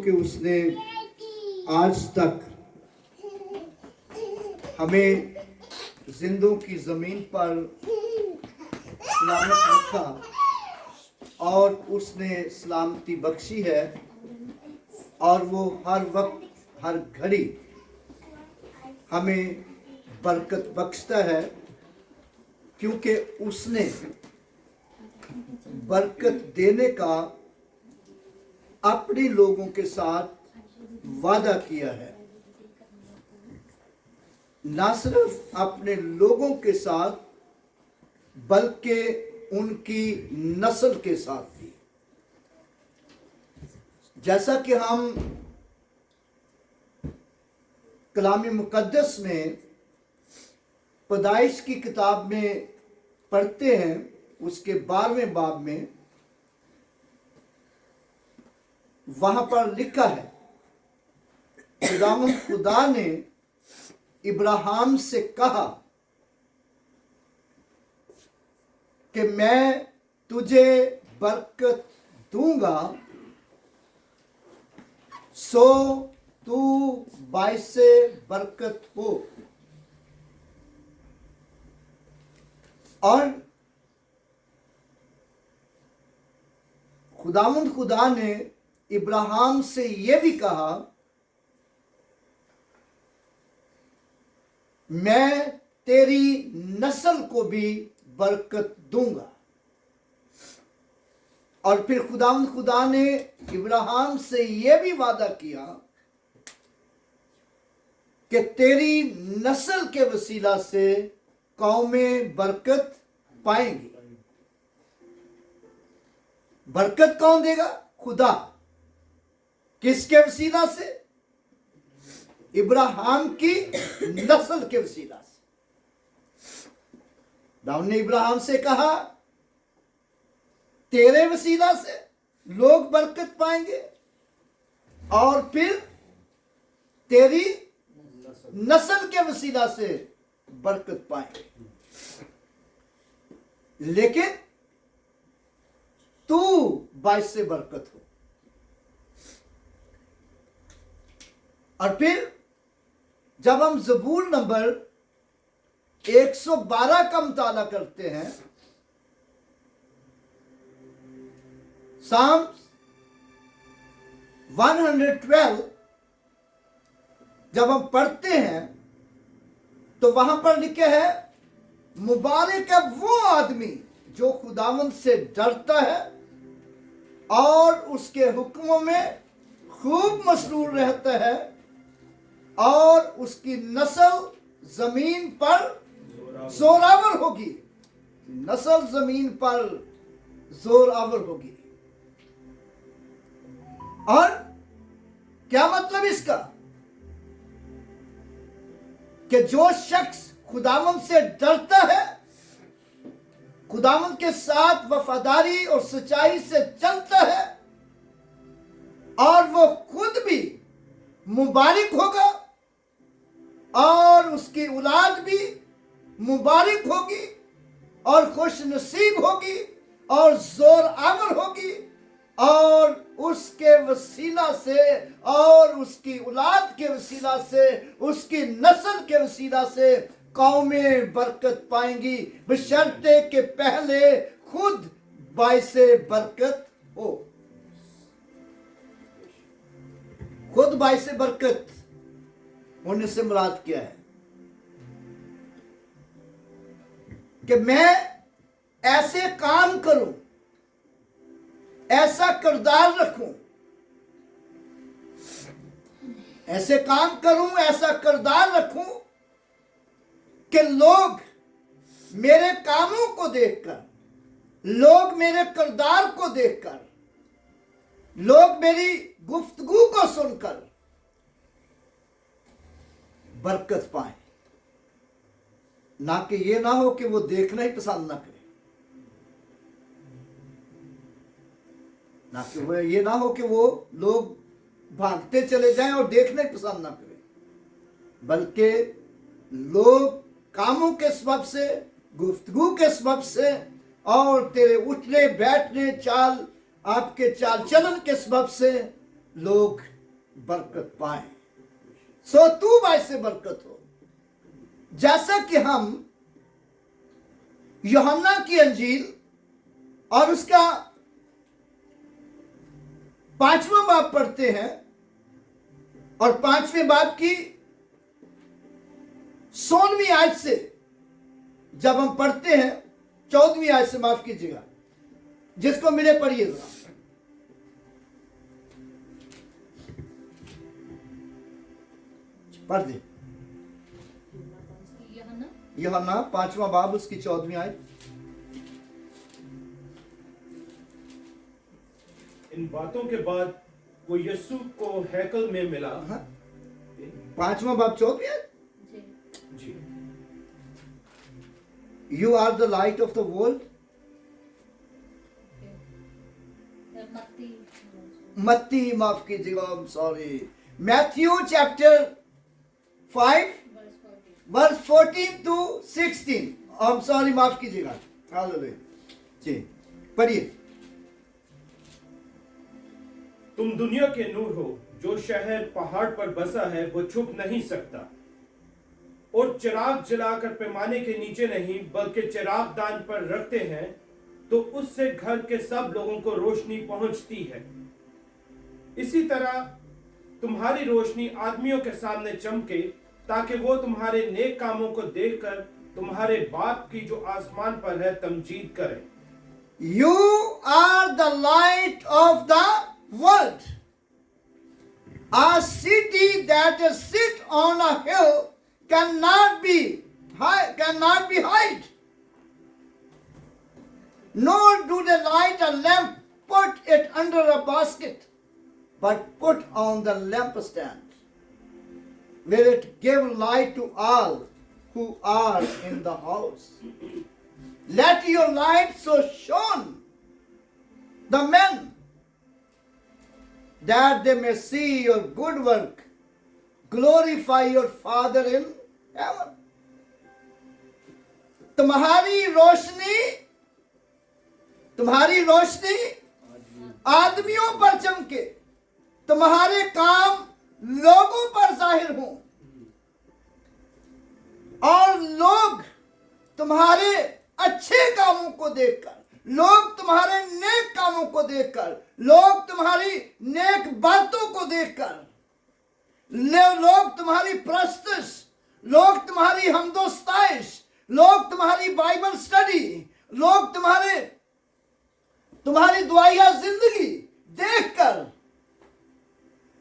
कि उसने आज तक हमें जिंदों की ज़मीन पर सलामत रखा और उसने सलामती बख्शी है और वो हर वक्त हर घड़ी हमें बरकत बख्शता है, क्योंकि उसने बरकत देने का अपने लोगों के साथ वादा किया है। ना सिर्फ अपने लोगों के साथ बल्कि उनकी नस्ल के साथ भी। जैसा कि हम कलाम मुकद्दस में पैदाइश की किताब में पढ़ते हैं, उसके 12वें बाब में वहां पर लिखा है, खुदा ने इब्राहिम से कहा कि मैं तुझे बरकत दूंगा, सो तू बाइसे बरकत हो। और खुदा ने इब्राहिम से यह भी कहा, मैं तेरी नस्ल को भी बरकत दूंगा। और फिर खुदा ने इब्राहिम से यह भी वादा किया कि तेरी नस्ल के वसीला से कौमें बरकत पाएंगी। बरकत कौन देगा? खुदा। किसके वसीला से? इब्राहिम की नस्ल के वसीला से। दाऊद ने इब्राहिम से कहा, तेरे वसीला से लोग बरकत पाएंगे और फिर तेरी नस्ल के वसीला से बरकत पाएंगे। लेकिन तू बाइस से बरकत हो। और फिर जब हम ज़बूर नंबर 112 का मुताला करते हैं, साम्स 112 जब हम पढ़ते हैं तो वहां पर लिखे है, मुबारक है वो आदमी जो खुदावंद से डरता है और उसके हुक्मों में खूब मसरूर रहता है, और उसकी नस्ल जमीन पर जोरावर होगी। नस्ल जमीन पर जोरावर होगी। और क्या मतलब इसका? कि जो शख्स खुदावंद से डरता है, खुदावंद के साथ वफादारी और सच्चाई से चलता है, और वो खुद भी मुबारक होगा और उसकी औलाद भी मुबारक होगी और खुश नसीब होगी और जोर आवर होगी, और उसके वसीला से और उसकी औलाद के वसीला से, उसकी नस्ल के वसीला से कौमें बरकत पाएंगी, बशर्ते के पहले खुद बाइसे बरकत हो। खुद बाइसे बरकत होने से मुराद क्या है? कि मैं ऐसे काम करूं, ऐसा किरदार रखूं, ऐसे काम करूं, ऐसा किरदार रखूं कि लोग मेरे कामों को देखकर, लोग मेरे किरदार को देखकर, लोग मेरी गुफ्तगू को सुनकर बरकत पाए। ना कि ये ना हो कि वो देखना ही पसंद ना करे, ना कि वो ये ना हो कि वो लोग भागते चले जाएं और देखना ही पसंद ना करें, बल्कि लोग कामों के सबब से, गुफ्तगू के सबब से और तेरे उठने बैठने, चाल, आपके चाल चलन के सबब से लोग बरकत पाए। सो तू बायसे बरकत हो। जैसा कि हम यूहन्ना की अंजील और उसका 5वां बाब पढ़ते हैं और 5वें बाब की 16वीं आयत से जब हम पढ़ते हैं, 14वीं आयत से, माफ कीजिएगा, जिसको मिले पढ़िएगा। पढ़ दे। यूहन्ना 5वां बाब उसकी 14वीं आयत। इन बातों के बाद वो यीशु को हैकल में मिला। 5वां बाब 14वीं आयत। जी। You are the light of the world. मत्ती, माफ कीजिएगा, I am sorry, Matthew chapter 5 verse 14 to 16, I am sorry, माफ कीजिएगा। हालेलुया। जी पढ़िए। तुम दुनिया के नूर हो। जो शहर पहाड़ पर बसा है वो छुप नहीं सकता, और चिराग जलाकर पैमाने के नीचे नहीं बल्कि चिरागदान पर रखते हैं, तो उससे घर के सब लोगों को रोशनी पहुंचती है। इसी तरह तुम्हारी रोशनी आदमियों के सामने चमके, ताकि वो तुम्हारे नेक कामों को देखकर तुम्हारे बाप की जो आसमान पर है तमजीद करें। You are the light of the world. A city that is sit on a hill cannot be hid. Nor do they light a lamp, put it under a basket, but put on the lampstand, where it give light to all who are in the house. Let your light so shine the men, that they may see your good work, glorify your Father in heaven. तुम्हारी रोशनी आदमियों पर चमके, तुम्हारे काम लोगों पर जाहिर हों, और लोग तुम्हारे अच्छे कामों को देखकर, लोग तुम्हारे नेक कामों को देखकर, लोग तुम्हारी नेक बातों को देखकर, लोग तुम्हारी प्रस्तुति, लोग तुम्हारी हमदोस्ताइश, लोग तुम्हारी बाइबल स्टडी, लोग तुम्हारी दुआया जिंदगी देखकर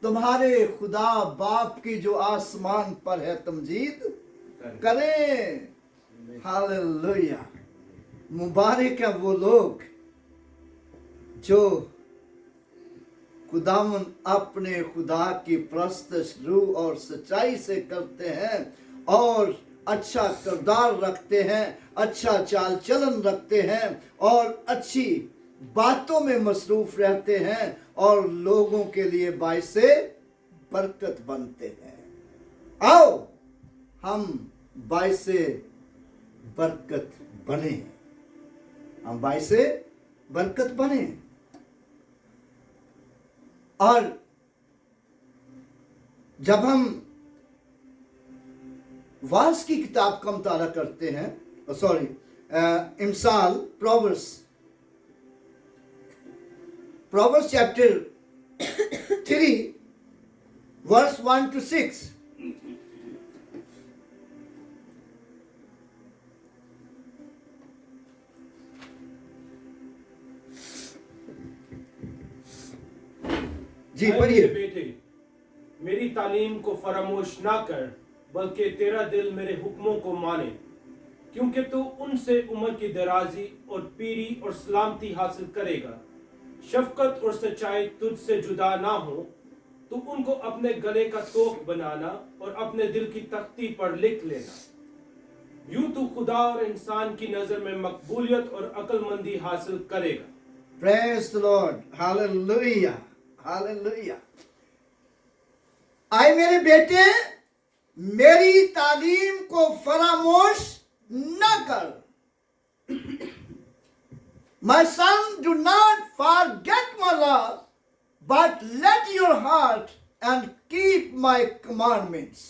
तुम्हारे खुदा बाप की जो आसमान पर है तमजीद करें। हालेलुया। मुबारक है वो लोग जो खुदावन अपने खुदा की प्रस्तुति रूह और सच्चाई से करते हैं और अच्छा किरदार रखते हैं, अच्छा चाल चलन रखते हैं और अच्छी बातों में मसरूफ रहते हैं और लोगों के लिए बाइसे बरकत बनते हैं। आओ हम बाइसे बरकत बने, हम बाइसे बरकत बने। और जब हम वास की किताब का मुताला करते हैं, इमसाल, Proverbs chapter 3 verse 1 to 6. जी पढ़िए। बेटे, मेरी तालीम को फरामोश ना कर, बल्कि तेरा दिल मेरे हुक्मों को माने, क्योंकि तू उनसे उम्र की दराजी और पीरी और सलामती हासिल करेगा। शफकत और सच्चाई तुझसे जुदा ना हो, तू उनको अपने गले का तोख बनाना और अपने दिल की तख्ती पर लिख लेना। यूं तू खुदा और इंसान की नजर में मकबूलियत और अक्लमंदी हासिल करेगा। Praise the Lord. Hallelujah. Hallelujah. आए मेरे बेटे, मेरी तालीम को फरामोश न कर। My son, do not forget my love, but let your heart and keep my commandments.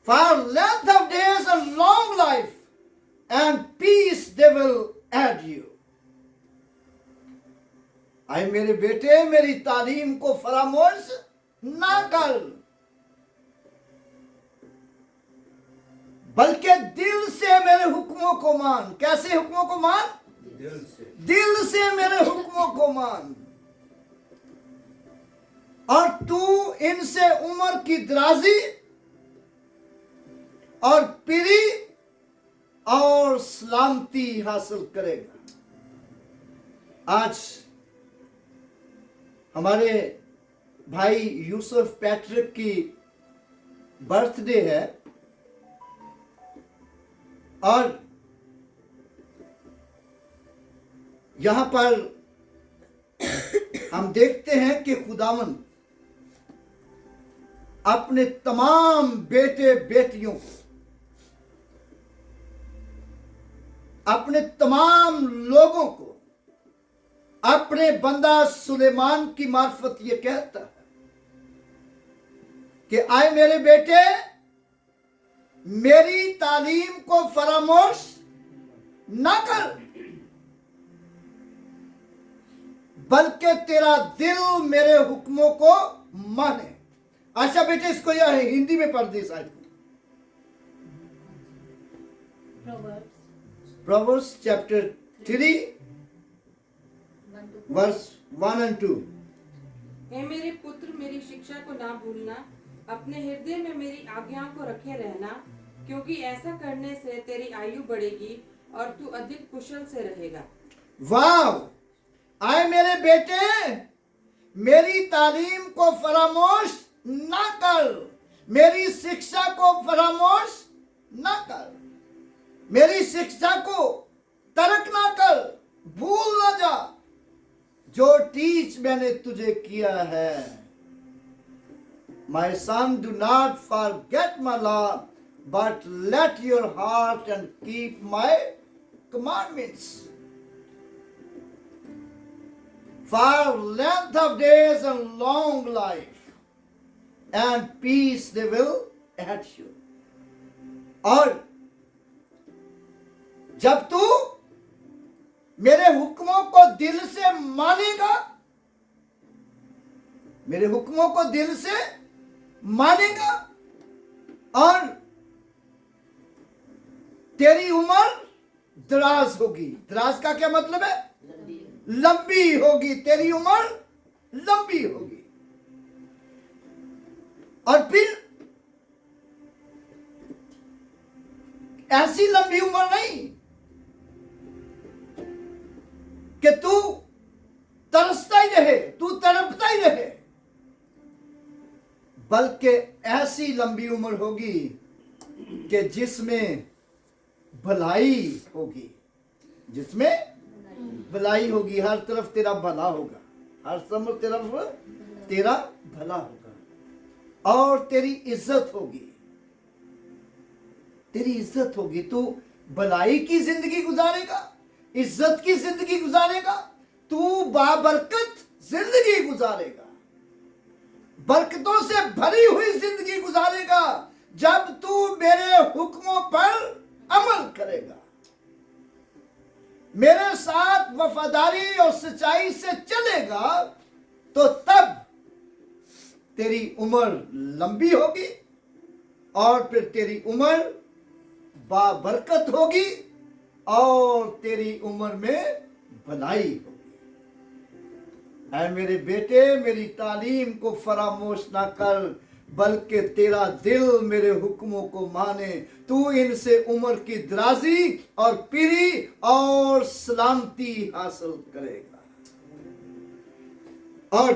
For length of days and long life and peace they will add you. आए मेरे बेटे, मेरी तालीम को फरामोश ना कर, बल्कि दिल से मेरे हुक्मों को मान। कैसे हुक्मों को मान? दिल से मेरे हुक्मों को मान। और तू इनसे उम्र की दराजी और पीरी और सलामती हासिल करेगा। आज हमारे भाई यूसुफ पैट्रिक की बर्थडे है और यहां पर हम देखते हैं कि खुदावंद अपने तमाम बेटे बेटियों को, अपने तमाम लोगों को अपने बंदा सुलेमान की मार्फत ये कहता है कि आए मेरे बेटे, मेरी तालीम को फरामोश ना कर, बल्कि तेरा दिल मेरे हुक्मों को माने। अच्छा बेटे, इसको यह हिंदी में पढ़ दे साहब। Proverbs chapter 3 verse 1 and 2। हे मेरे पुत्र, मेरी शिक्षा को ना भूलना, अपने हृदय में मेरी आज्ञाओं को रखे रहना, क्योंकि ऐसा करने से तेरी आयु बढ़ेगी और तू अधिक कुशल से रहेगा। वाह! आए मेरे बेटे, मेरी तालीम को फरामोश ना कर, मेरी शिक्षा को फरामोश ना कर, मेरी शिक्षा को तर्क ना कर, भूल ना जा जो टीच मैंने तुझे किया है। My son, do not forget my law, but let your heart and keep my commandments. For length of days and long life and peace they will add you. और जब तू मेरे हुक्मों को दिल से मानेगा, मेरे हुक्मों को दिल से मानेगा और तेरी उम्र दराज होगी। दराज का क्या मतलब है? लंबी होगी। तेरी उम्र लंबी होगी। और फिर ऐसी लंबी उम्र नहीं कि तू तरसता ही रहे, तू तड़पता ही रहे, बल्कि ऐसी लंबी उम्र होगी कि जिसमें भलाई होगी, जिसमें भलाई होगी। हर तरफ तेरा भला होगा, हर तरफ तेरा भला होगा और तेरी इज्जत होगी, तेरी इज्जत होगी। तू भलाई की जिंदगी गुजारेगा, इज्जत की जिंदगी गुजारेगा, तू बाबरकत जिंदगी गुजारेगा, बरकतों से भरी हुई जिंदगी गुजारेगा जब तू मेरे हुक्मों पर अमल करेगा, मेरे साथ वफादारी और सच्चाई से चलेगा, तो तब तेरी उम्र लंबी होगी और फिर तेरी उम्र बाबरकत होगी और तेरी उम्र में भलाई होगी। ऐ मेरे बेटे, मेरी तालीम को फरामोश ना कर, बल्कि तेरा दिल मेरे हुक्मों को माने। तू इनसे उम्र की दराजी और पीरी और सलामती हासिल करेगा। और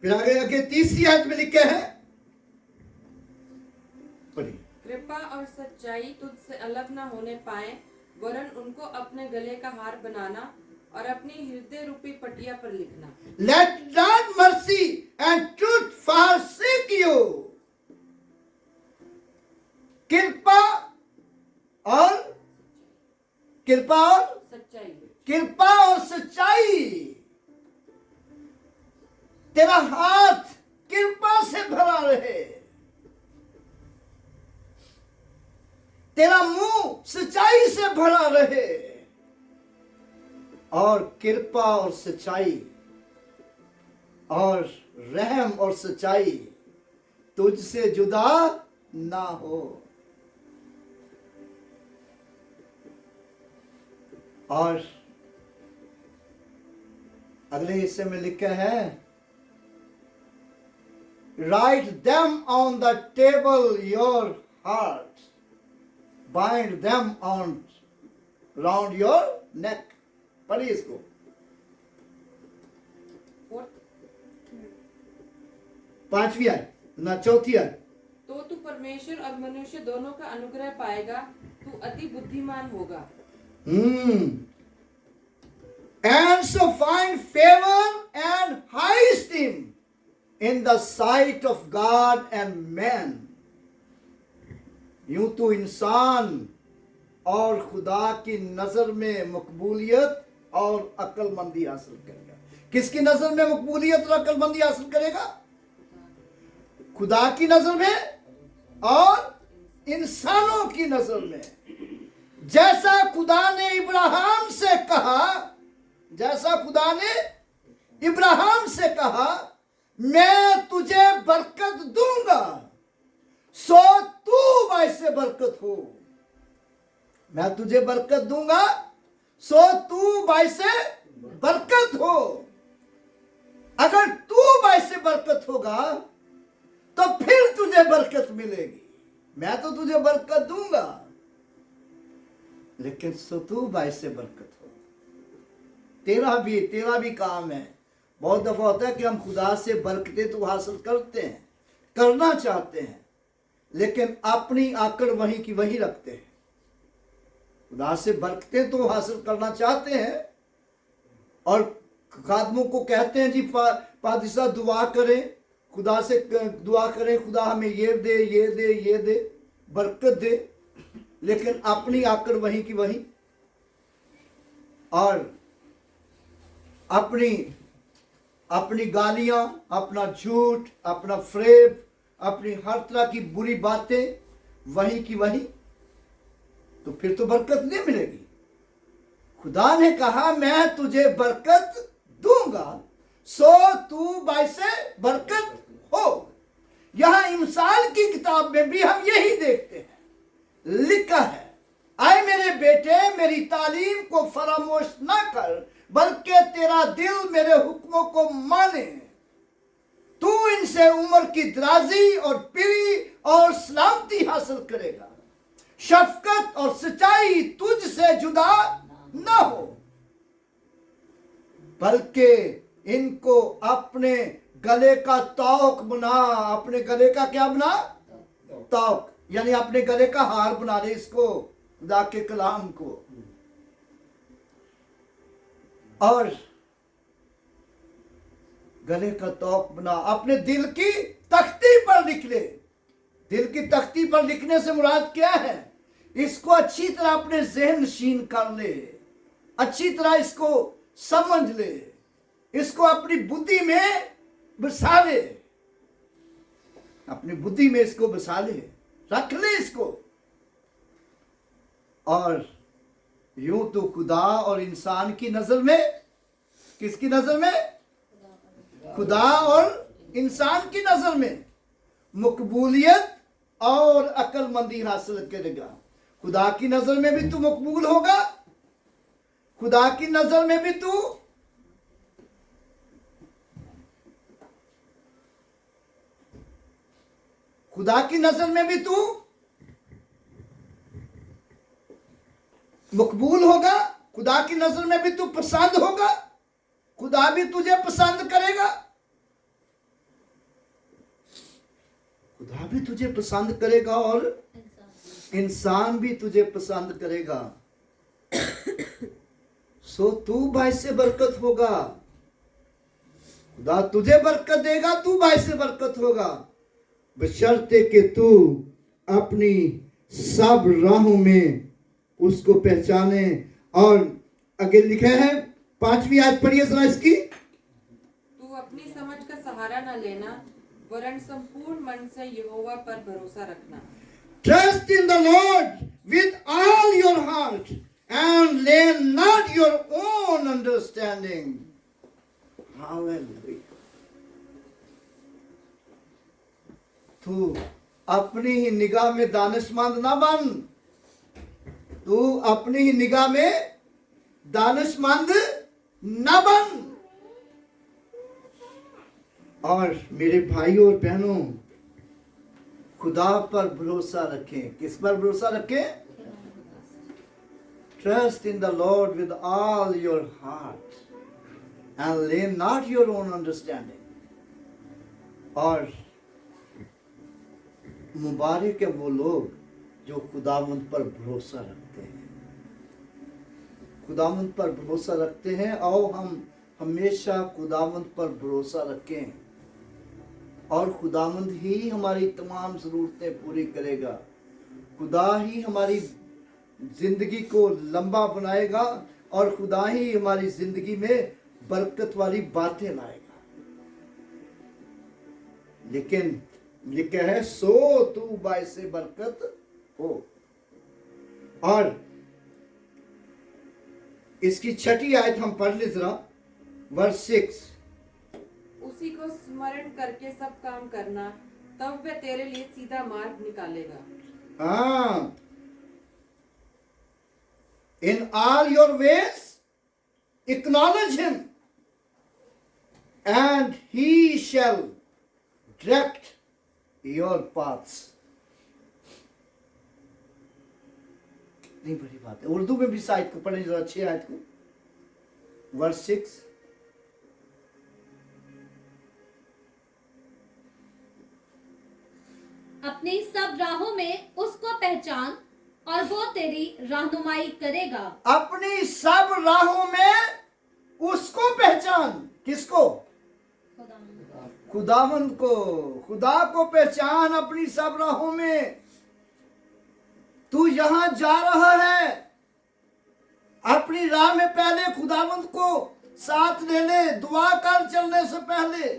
फिर आगे तीसरी आयत में लिखे हैं, पढ़िए। कृपा और सच्चाई तुझसे अलग ना होने पाए, वरन उनको अपने गले का हार बनाना और अपनी हृदय रूपी पटिया पर लिखना। Let not mercy and truth forsake you। कृपा और सच्चाई। कृपा और सच्चाई तेरा हाथ कृपा से भरा रहे, तेरा मुंह सच्चाई से भरा रहे, और कृपा और सच्चाई और रहम और सच्चाई तुझसे जुदा ना हो। और अगले हिस्से में लिखा है, write them on the table your heart, bind them on round your neck. पढ़िए इसको। पांचवी आय ना चौथी आय। तो तू परमेश्वर और मनुष्य दोनों का अनुग्रह पाएगा, तू अति बुद्धिमान होगा। And so find favor and high esteem in the sight of God and man. यूं तो इंसान और खुदा की नजर में मकबूलियत और अक्लमंदी हासिल करेगा। किसकी नजर में मकबूलियत और अक्लमंदी हासिल करेगा? खुदा की नजर में और इंसानों की नजर में। जैसा खुदा ने इब्राहिम से कहा, जैसा खुदा ने इब्राहिम से कहा, मैं तुझे बरकत दूंगा, सो तू वैसे बरकत हो। मैं तुझे बरकत दूंगा, सो तू वैसे बरकत हो। अगर तू वैसे बरकत होगा तो फिर तुझे बरकत मिलेगी। मैं तो तुझे बरकत दूंगा, लेकिन सो तू वैसे बरकत हो। तेरा भी काम है। बहुत दफा होता है कि हम खुदा से बरकतें तो हासिल करते हैं, करना चाहते हैं, लेकिन अपनी आकड़ वहीं की वहीं रखते हैं। खुदा से बरकतें तो हासिल करना चाहते हैं और खादमों को कहते हैं जी पादिशा दुआ करें, खुदा से दुआ करें, खुदा हमें ये दे, ये दे, ये दे, बरकत दे, लेकिन अपनी आकड़ वहीं की वहीं, और अपनी गालियां, अपना झूठ, अपना फ्रेब, अपनी हर तरह की बुरी बातें वहीं की वहीं, तो फिर तो बरकत नहीं मिलेगी। खुदा ने कहा मैं तुझे बरकत दूंगा, सो तू वैसे बरकत हो। यहां इमसाल की किताब में भी हम यही देखते हैं, लिखा है, आए मेरे बेटे मेरी तालीम को फरामोश ना कर, बल्कि तेरा दिल मेरे हुक्मों को माने। तू इनसे उम्र की दराजी और पीढ़ी और सलामती हासिल करेगा। शफकत और सच्चाई तुझसे जुदा ना हो, बल्कि इनको अपने गले का तौक बना। अपने गले का क्या बना? तौक, यानी अपने गले का हार बना ले इसको, खुदा के कलाम को। और गले का तौक बना, अपने दिल की तख्ती पर लिख ले। दिल की तख्ती पर लिखने से मुराद क्या है? इसको अच्छी तरह अपने ज़हन नशीन कर ले, अच्छी तरह इसको समझ ले, इसको अपनी बुद्धि में बसा ले, अपनी बुद्धि में इसको बसा ले, रख ले इसको। और यूं तो खुदा और इंसान की नजर में, किसकी नजर में? खुदा और इंसान की नजर में मकबूलियत और अक्लमंदी हासिल करेगा। खुदा की नजर में भी तू मकबूल होगा, खुदा की नजर में भी तू मकबूल होगा, खुदा की नजर में भी तू पसंद होगा, खुदा भी तुझे पसंद करेगा, खुदा भी तुझे पसंद करेगा और इंसान भी तुझे पसंद करेगा। सो तू भाई से बरकत होगा, खुदा तुझे बरकत देगा, तू भाई से बरकत होगा, बशर्ते कि तू अपनी सब राहों में उसको पहचाने। और आगे लिखा है, 5वीं आयत पढ़िए जरा इसकी। तू अपनी समझ का न लेना, वरन संपूर्ण मन से यहोवा पर भरोसा रखना। Trust in the Lord with all your heart and lean not your own understanding. Hallelujah. तू अपनी ही निगाह में दानिशमंद ना बन, तू अपनी ही निगाह में दानिशमंद ना बन। और मेरे भाइयों और बहनों, खुदा पर भरोसा रखें। किस पर भरोसा रखें? Trust in the Lord with all your heart and lean not your own understanding. और मुबारक है वो लोग जो खुदावंद पर भरोसा रखते हैं, खुदावंद पर भरोसा रखते हैं। आओ हम हमेशा खुदावंद पर भरोसा रखें और खुदावंद ही हमारी तमाम ज़रूरतें पूरी करेगा। खुदा ही हमारी ज़िंदगी को लंबा बनाएगा और खुदा ही हमारी ज़िंदगी में बरकत वाली बातें लाएगा। लेकिन लिखा है, सो तू बायसे बरकत हो। और इसकी छठी आयत हम पढ़ ले जरा, वर्स 6। उसी को स्मरण करके सब काम करना, तब वह तेरे लिए सीधा मार्ग निकालेगा। हाँ, in all your ways acknowledge him and he shall direct your paths. कितनी बड़ी बात है। उर्दू में भी इस आयत को पढ़ें जरा, अच्छी आयत को, वर्स 6। अपनी सब राहों में उसको पहचान और वो तेरी रहनुमाई करेगा। अपनी सब राहों में उसको पहचान। किसको? खुदावंद को। खुदा को पहचान अपनी सब राहों में। तू यहां जा रहा है, अपनी राह में पहले खुदावंद को साथ ले ले। दुआ कर चलने से पहले।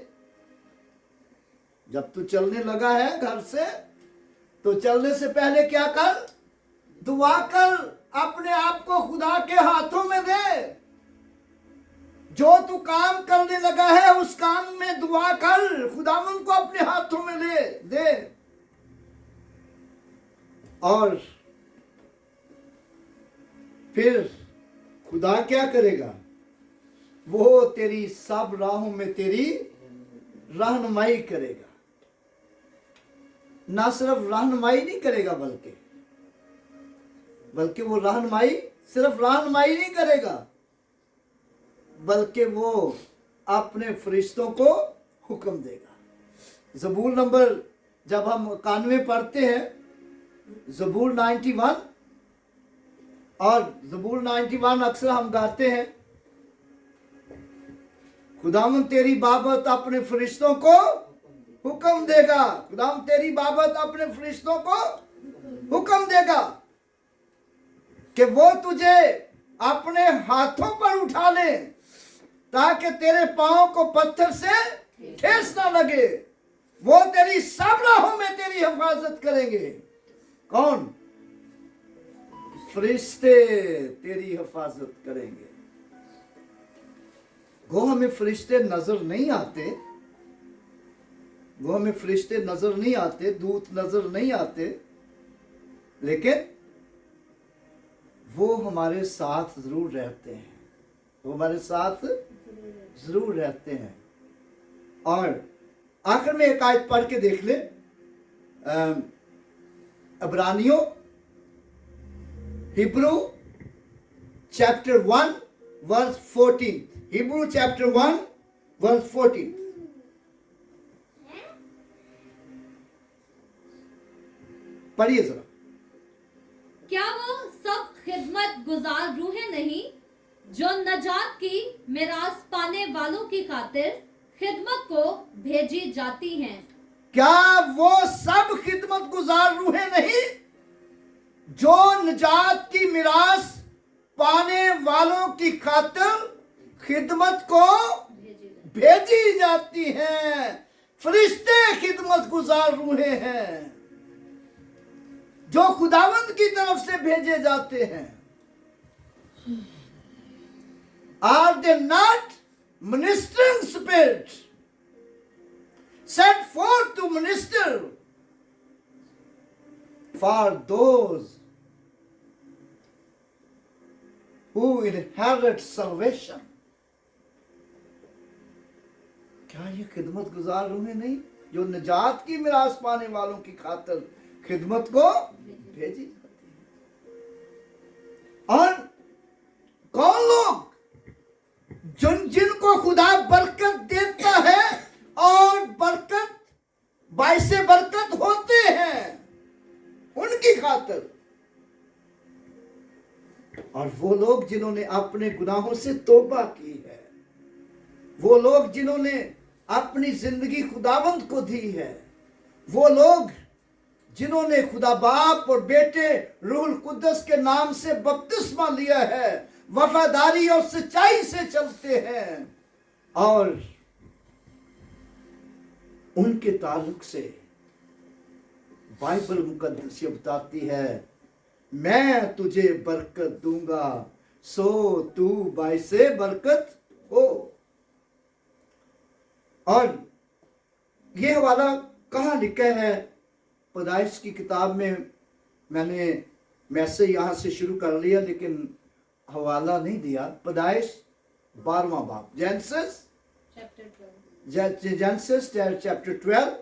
जब तू चलने लगा है घर से, तो चलने से पहले क्या कर? दुआ कर, अपने आप को खुदा के हाथों में दे। जो तू काम करने लगा है उस काम में दुआ कर, खुदावंद को अपने हाथों में ले दे। और फिर खुदा क्या करेगा? वो तेरी सब राहों में तेरी रहनुमाई करेगा। ना सिर्फ रहनुमाई नहीं करेगा, बल्कि वो रहनुमाई सिर्फ रहनुमाई नहीं करेगा, बल्कि वो अपने फरिश्तों को हुक्म देगा। ज़बूर नंबर जब हम 91 पढ़ते हैं, ज़बूर 91, और ज़बूर 91 अक्सर हम गाते हैं, खुदावंद तेरी बाबत अपने फरिश्तों को हुक्म देगा। खुदावंद तेरी बाबत अपने फरिश्तों को हुक्म देगा कि वो तुझे अपने हाथों पर उठा ले, ताकि तेरे पांव को पत्थर से ठेस ना लगे। वो तेरी सब राहों में तेरी हिफाजत करेंगे। कौन? फरिश्ते तेरी हिफाजत करेंगे। गो हमें फरिश्ते नजर नहीं आते, वो हमें फरिश्ते नजर नहीं आते, दूत नजर नहीं आते, लेकिन वो हमारे साथ जरूर रहते हैं। वो हमारे साथ जरूर रहते हैं। और आखिर में एक आयत पढ़ के देख ले, इब्रानियों, Hebrew chapter 1 verse 14। Hebrew chapter 1 verse 14। पढ़िए जरा। क्या वो सब खिदमत गुजार रूहें नहीं जो नजात की मिरास पाने वालों की खातिर खिदमत को भेजी जाती हैं? क्या वो सब खिदमत गुजार रूहें नहीं जो निजात की मिरास पाने वालों की खातिर खिदमत को भेजी जाती हैं? फरिश्ते खिदमत गुजार रूहें हैं जो खुदावंद की तरफ से भेजे जाते हैं। Are they not ministering spirit sent forth to minister for those who inherit salvation? क्या ये खिदमत गुजार रूहें नहीं जो निजात की मिरास पाने वालों की खातिर खिदमत को भेजी जाती है? और कौन लोग जिनको खुदा बरकत देता है और बरकत बाइसे बरकत होते हैं उनकी खातिर, और वो लोग जिन्होंने अपने गुनाहों से तौबा की है, वो लोग जिन्होंने अपनी जिंदगी खुदावंद को दी है, वो लोग जिन्होंने खुदा बाप और बेटे रूहुल कुद्दस के नाम से बपतिस्मा लिया है, वफादारी और सच्चाई से चलते हैं, और उनके ताल्लुक से बाइबल मुकद्दस ये बताती है, मैं तुझे बरकत दूंगा सो तू बाइसे बरकत हो। और ये हवाला कहाँ लिखा है? पैदाइश की किताब में। मैंने मैसे यहाँ से शुरू कर लिया लेकिन हवाला नहीं दिया। पैदाइश 12वां बाब, जेनेसिस चैप्टर 12।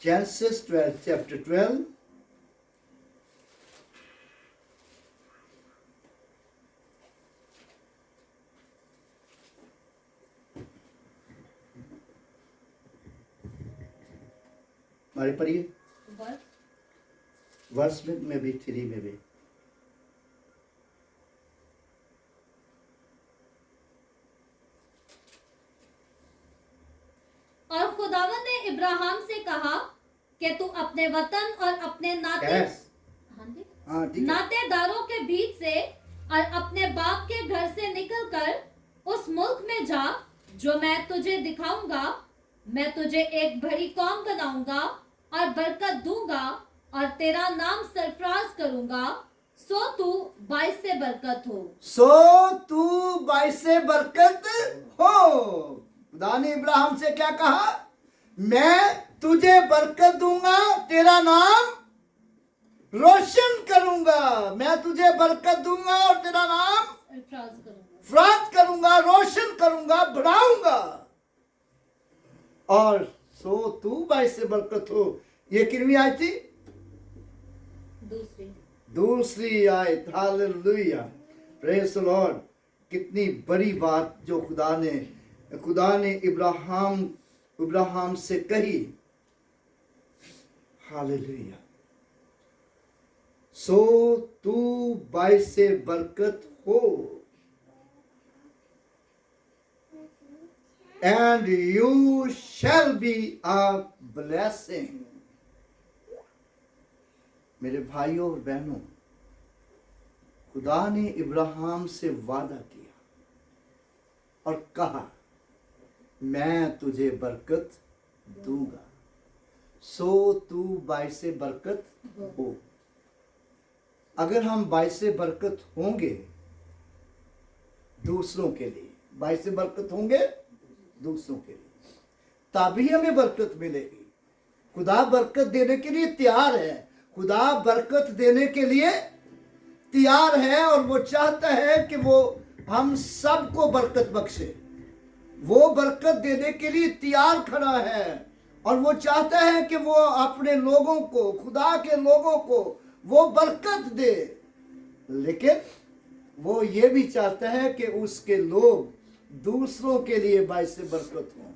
Genesis 12, chapter 12. हमारे पढ़िए वर्ष में भी 3 में भी। और खुदावंद ने इब्राहिम से कहा कि तू अपने वतन और अपने नातेदारों के बीच से और अपने बाप के घर से निकलकर उस मुल्क में जा जो मैं तुझे दिखाऊंगा। मैं तुझे एक बड़ी कौम बनाऊंगा और बरकत दूंगा और तेरा नाम सरफराज करूंगा, सो तू बाइसे बरकत हो। सो तू बाइसे बरकत हो। खुदा ने इब्राहिम से क्या कहा? मैं तुझे बरकत दूंगा, तेरा नाम रोशन करूंगा। मैं तुझे बरकत दूंगा और तेरा नाम फराज करूंगा, रोशन करूंगा, बढ़ाऊंगा। और सो तू बाइसे बरकत हो। ये कितनी आयत थी? दूसरी आयत। Hallelujah, praise the Lord. कितनी बड़ी बात जो खुदा ने इब्राहिम से कही। हालेलुया। सो तू बाइसे बरकत हो, and you shall be a blessing। मेरे भाइयों और बहनों, खुदा ने इब्राहिम से वादा किया और कहा, मैं तुझे बरकत दूंगा, सो तू बाइसे बरकत हो। अगर हम बाइसे बरकत होंगे दूसरों के लिए, बाइसे बरकत होंगे दूसरों के लिए, तभी हमें बरकत मिलेगी। खुदा बरकत देने के लिए तैयार है। खुदा बरकत देने के लिए तैयार है और वो चाहता है कि वो हम सबको बरकत बख्शे। वो बरकत देने के लिए तैयार खड़ा है और वो चाहता है कि वो अपने लोगों को, खुदा के लोगों को वो बरकत दे। लेकिन वो ये भी चाहता है कि उसके लोग दूसरों के लिए बाइसे बरकत हों।